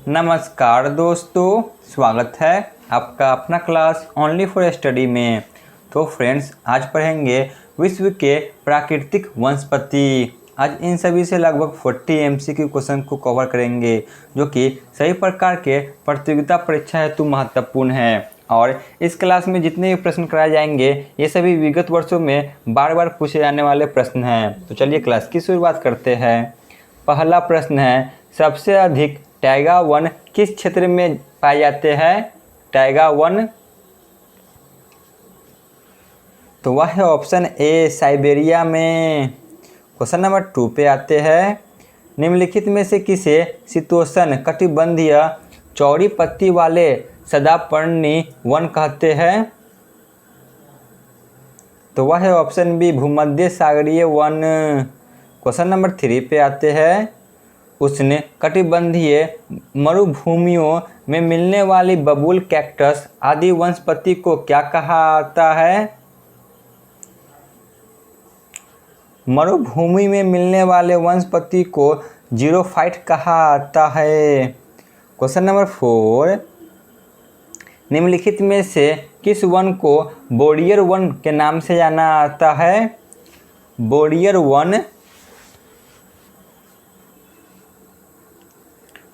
नमस्कार दोस्तों, स्वागत है आपका अपना क्लास ओनली फॉर स्टडी में। तो फ्रेंड्स, आज पढ़ेंगे विश्व के प्राकृतिक वनस्पति। आज इन सभी से लगभग 40 MCQ क्वेश्चन को कवर करेंगे, जो कि सभी प्रकार के प्रतियोगिता परीक्षा हेतु महत्वपूर्ण है। और इस क्लास में जितने भी प्रश्न कराए जाएंगे, ये सभी विगत वर्षों में बार बार पूछे जाने वाले प्रश्न हैं। तो चलिए क्लास की शुरुआत करते हैं। पहला प्रश्न है, सबसे अधिक टैगा वन किस क्षेत्र में पाए जाते हैं? टैगा वन, तो वह है ऑप्शन ए, साइबेरिया में। क्वेश्चन नंबर 2 पे आते हैं। निम्नलिखित में से किसे शीतोष्ण कटिबंधीय चौड़ी पत्ती वाले सदापर्णी वन कहते हैं? तो वह है ऑप्शन बी, भूमध्य सागरीय वन। क्वेश्चन नंबर 3 पे आते हैं। उष्ण कटिबंधीय मरुभूमियों में मिलने वाली बबूल, कैक्टस आदि वनस्पति को क्या कहा जाता है? मरुभूमि में मिलने वाले वनस्पति को जीरोफाइट कहा जाता है। क्वेश्चन नंबर 4, निम्नलिखित में से किस वन को बोरियर वन के नाम से जाना जाता है? बोरियर वन,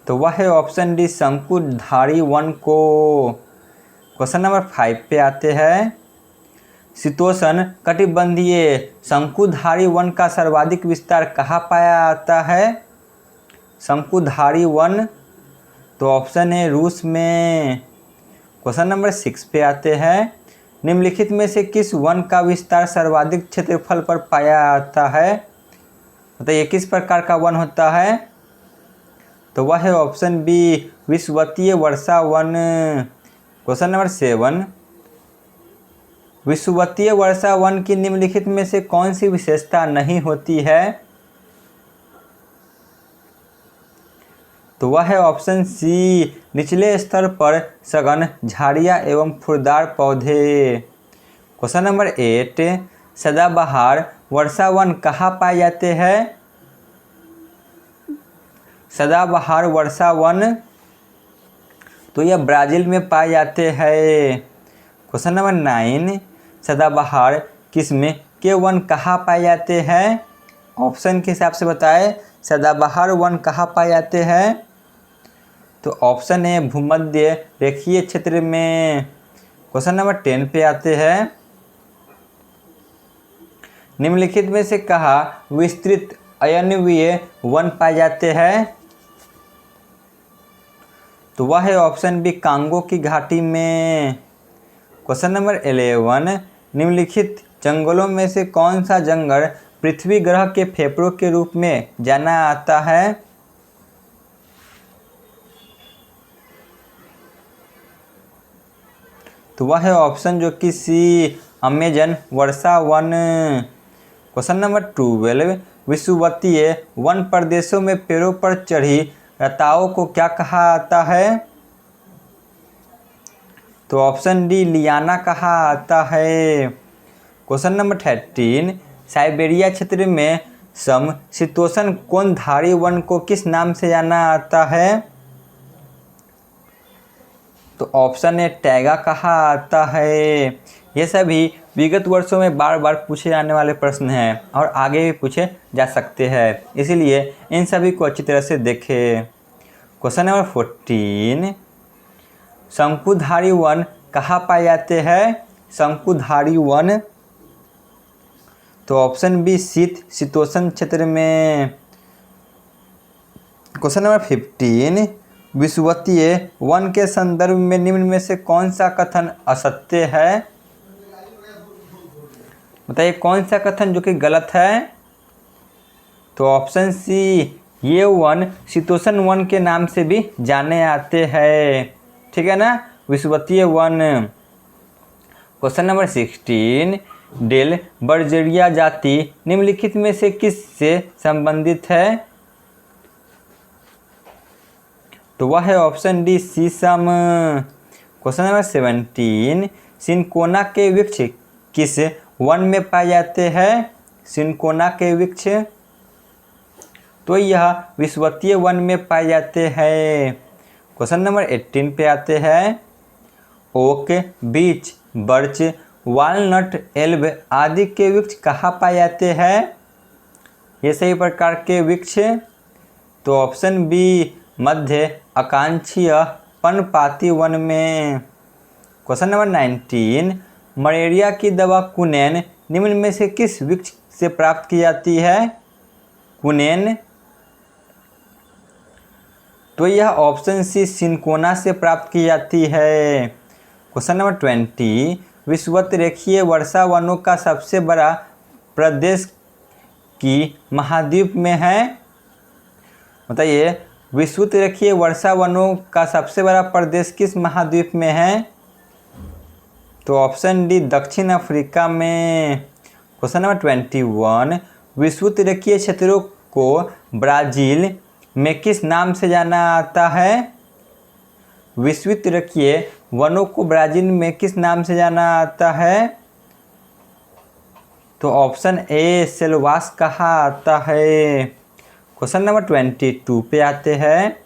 तो वह है ऑप्शन डी, शंकुधारी वन को। क्वेश्चन नंबर 5 पे आते हैं। शीतोष्ण कटिबंधीय शंकुधारी वन का सर्वाधिक विस्तार कहाँ पाया जाता है? शंकुधारी वन, तो ऑप्शन है रूस में। क्वेश्चन नंबर 6 पे आते हैं। निम्नलिखित में से किस वन का विस्तार सर्वाधिक क्षेत्रफल पर पाया जाता है? बताइए किस प्रकार का वन होता है? तो वह है ऑप्शन बी, विषुवतीय वर्षा वन। क्वेश्चन नंबर 7, विषुवतीय वर्षा वन की निम्नलिखित में से कौन सी विशेषता नहीं होती है? तो वह है ऑप्शन सी, निचले स्तर पर सघन झाड़ियाँ एवं फूलदार पौधे। क्वेश्चन नंबर 8, सदाबहार वर्षा वन कहाँ पाए जाते हैं? सदाबहार वर्षा वन, तो यह ब्राज़ील में पाए जाते हैं। क्वेश्चन नंबर 9, सदाबहार किस्म के वन कहाँ पाए जाते हैं? ऑप्शन के हिसाब से बताएं, सदाबहार वन कहाँ पाए जाते हैं? तो ऑप्शन है भूमध्य रेखीय क्षेत्र में। क्वेश्चन नंबर 10 पे आते हैं। निम्नलिखित में से कहा विस्तृत अयनवीय वन पाए जाते हैं? तो वह है ऑप्शन बी, कांगो की घाटी में। क्वेश्चन नंबर 11, निम्नलिखित जंगलों में से कौन सा जंगल पृथ्वी ग्रह के फेफड़ों के रूप में जाना जाता है? तो वह है ऑप्शन जो कि सी, अमेजन वर्षा वन। क्वेश्चन नंबर 12, विषुवतीय वन प्रदेशों में पेड़ों पर चढ़ी लताओं को क्या कहा जाता है? तो ऑप्शन डी, लियाना कहा जाता है। क्वेश्चन नंबर 13, साइबेरिया क्षेत्र में समशीतोष्ण कोणधारी वन को किस नाम से जाना जाता है? तो ऑप्शन है टैगा कहा जाता है। ये सभी विगत वर्षों में बार बार पूछे जाने वाले प्रश्न हैं और आगे भी पूछे जा सकते हैं, इसलिए इन सभी को अच्छी तरह से देखें। क्वेश्चन नंबर 14, शंकुधारी वन कहाँ पाए जाते हैं? शंकुधारी वन, तो ऑप्शन बी, शीतोष्ण क्षेत्र में। क्वेश्चन नंबर 15, विषुवतीय वन के संदर्भ में निम्न में से कौन सा कथन असत्य है? बताइए कौन सा कथन जो कि गलत है? तो ऑप्शन सी, ये वन शीतोष्ण वन के नाम से भी जाने जाते हैं। ठीक है ना, विषुवतीय वन। क्वेश्चन नंबर 16, डेल बर्जेरिया जाति निम्नलिखित में से किस से संबंधित है? तो वह है ऑप्शन डी, शीशम। क्वेश्चन नंबर 17, सिनकोना के वृक्ष किस वन में पाए जाते हैं? सिनकोना के वृक्ष, तो यह विषुवतीय वन में पाए जाते हैं। क्वेश्चन नंबर 18 पे आते हैं। ओक, बीच, बर्च, वालनट, एल्ब आदि के वृक्ष कहाँ पाए जाते हैं? ये सही प्रकार के वृक्ष। तो ऑप्शन बी मध्य आकांक्षीय पर्णपाती वन में। क्वेश्चन नंबर 19, मलेरिया की दवा कुनैन निम्न में से किस वृक्ष से प्राप्त की जाती है? कुनैन, तो यह ऑप्शन सी सिनकोना से प्राप्त की जाती है। क्वेश्चन नंबर 20, विषुवत रेखीय वर्षा वनों का सबसे बड़ा प्रदेश की महाद्वीप में है? बताइए, विषुवत रेखीय वर्षा वनों का सबसे बड़ा प्रदेश किस महाद्वीप में है? तो ऑप्शन डी दक्षिण अफ्रीका में। क्वेश्चन नंबर 21, विषुवत रेखीय क्षेत्रों को ब्राज़ील में किस नाम से जाना आता है? विषुवत रेखीय वनों को ब्राज़ील में किस नाम से जाना आता है? तो ऑप्शन ए सेल्वास कहा आता है। क्वेश्चन नंबर 22 पे आते हैं।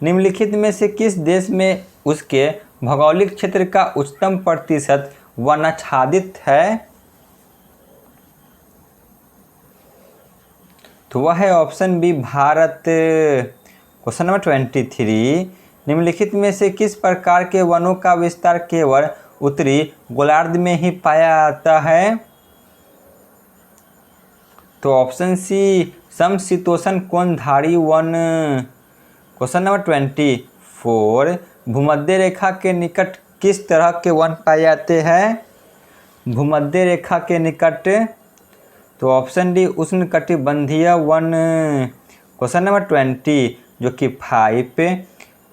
निम्नलिखित में से किस देश में उसके भौगोलिक क्षेत्र का उच्चतम प्रतिशत वनाच्छादित है? तो वह है option B Bharat. Question number 23, निम्नलिखित में से किस प्रकार के वनों का विस्तार केवल उत्तरी गोलार्ध में ही पाया जाता है? तो ऑप्शन सी समशीतोष्ण कोणधारी वन। क्वेश्चन नंबर 24, भूमध्य रेखा के निकट किस तरह के वन पाए जाते हैं? भूमध्य रेखा के निकट, तो ऑप्शन डी उष्णकटिबंधीय वन। क्वेश्चन नंबर 20 जो कि 5,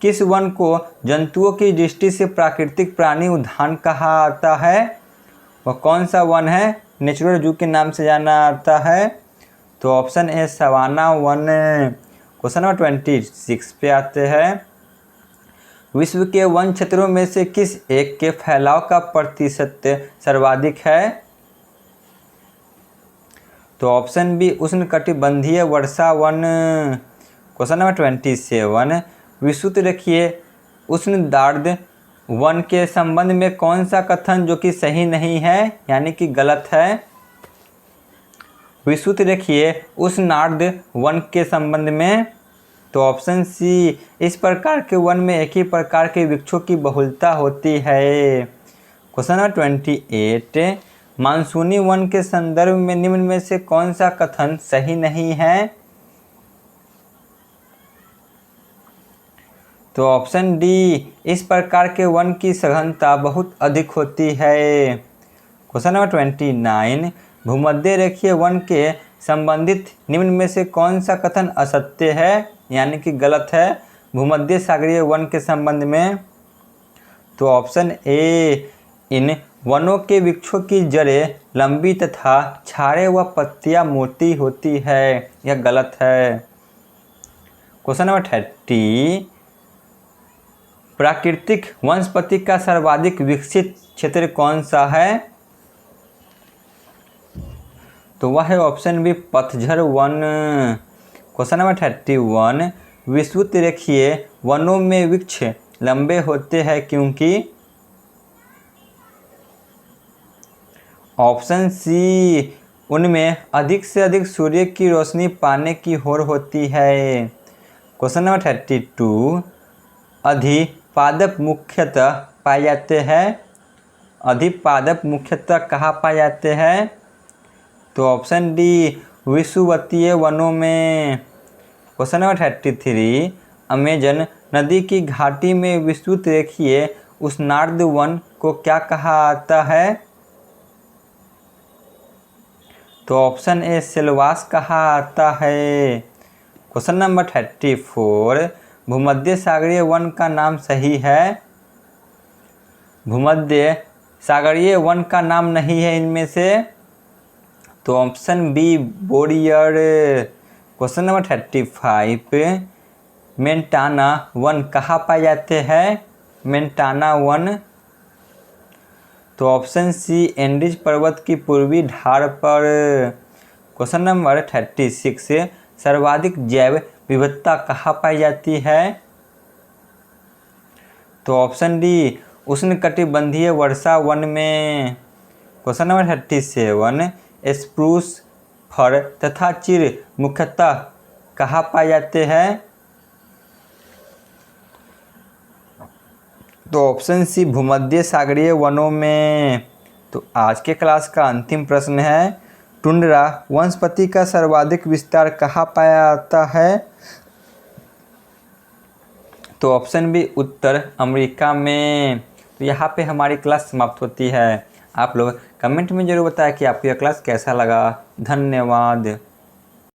किस वन को जंतुओं की दृष्टि से प्राकृतिक प्राणी उद्यान कहा आता है? वह कौन सा वन है? नेचुरल जू के नाम से जाना आता है। तो ऑप्शन ए सवाना वन। क्वेश्चन नंबर 26 पे आते हैं। विश्व के वन क्षेत्रों में से किस एक के फैलाव का प्रतिशत सर्वाधिक है? तो ऑप्शन बी उष्णकटिबंधीय वर्षा वन। क्वेश्चन नंबर 27, विषुवत रेखीय उष्णदार्द वन के संबंध में कौन सा कथन जो कि सही नहीं है यानी कि गलत है? विषुवत रेखीय उष्णार्ध वन के संबंध में, तो ऑप्शन सी इस प्रकार के वन में एक ही प्रकार के वृक्षों की बहुलता होती है। क्वेश्चन नंबर 28, मानसूनी वन के संदर्भ में निम्न में से कौन सा कथन सही नहीं है? तो ऑप्शन डी इस प्रकार के वन की सघनता बहुत अधिक होती है। क्वेश्चन नंबर 29, भूमध्य रेखीय वन के संबंधित निम्न में से कौन सा कथन असत्य है यानी कि गलत है भूमध्य सागरीय वन के संबंध में? तो ऑप्शन ए इन वनों के वृक्षों की जड़ें लंबी तथा छाड़े व पत्तियां मोटी होती है, यह गलत है। क्वेश्चन नंबर 30, प्राकृतिक वनस्पति का सर्वाधिक विकसित क्षेत्र कौन सा है? तो वह है ऑप्शन बी पतझड़ वन। क्वेश्चन नंबर 31, विषुवत रेखीय वनों में वृक्ष लंबे होते हैं क्योंकि? ऑप्शन सी उनमें अधिक से अधिक सूर्य की रोशनी पाने की होड़ होती है। क्वेश्चन नंबर 32, अधिपादप मुख्यतः पाए जाते हैं। अधिपादप मुख्यतः कहाँ पाए जाते हैं? तो ऑप्शन डी विषुवतीय वनों में। क्वेश्चन नंबर 33, अमेजन नदी की घाटी में विषुवत रेखीय उष्णार्ध वन को क्या कहा आता है? तो ऑप्शन ए सेल्वास कहा आता है। क्वेश्चन नंबर 34, भूमध्य सागरीय वन का नाम सही है? भूमध्य सागरीय वन का नाम नहीं है इनमें से, तो ऑप्शन बी बोरियर। क्वेश्चन नंबर 35, मेंटाना वन कहाँ पाए जाते हैं? मेंटाना वन, तो ऑप्शन सी एंडीज पर्वत की पूर्वी ढाल पर। क्वेश्चन नंबर 36, सर्वाधिक जैव विविधता कहाँ पाई जाती है? तो ऑप्शन डी उष्णकटिबंधीय वर्षा वन में। क्वेश्चन नंबर 37, स्प्रूस, फर तथा चीड़ मुख्यतः कहाँ पाए जाते हैं? तो ऑप्शन सी भूमध्य सागरीय वनों में। तो आज के क्लास का अंतिम प्रश्न है, टुंड्रा वनस्पति का सर्वाधिक विस्तार कहाँ पाया जाता है? तो ऑप्शन बी उत्तर अमेरिका में। तो यहाँ पे हमारी क्लास समाप्त होती है। आप लोग कमेंट में ज़रूर बताएं कि आपको यह क्लास कैसा लगा। धन्यवाद।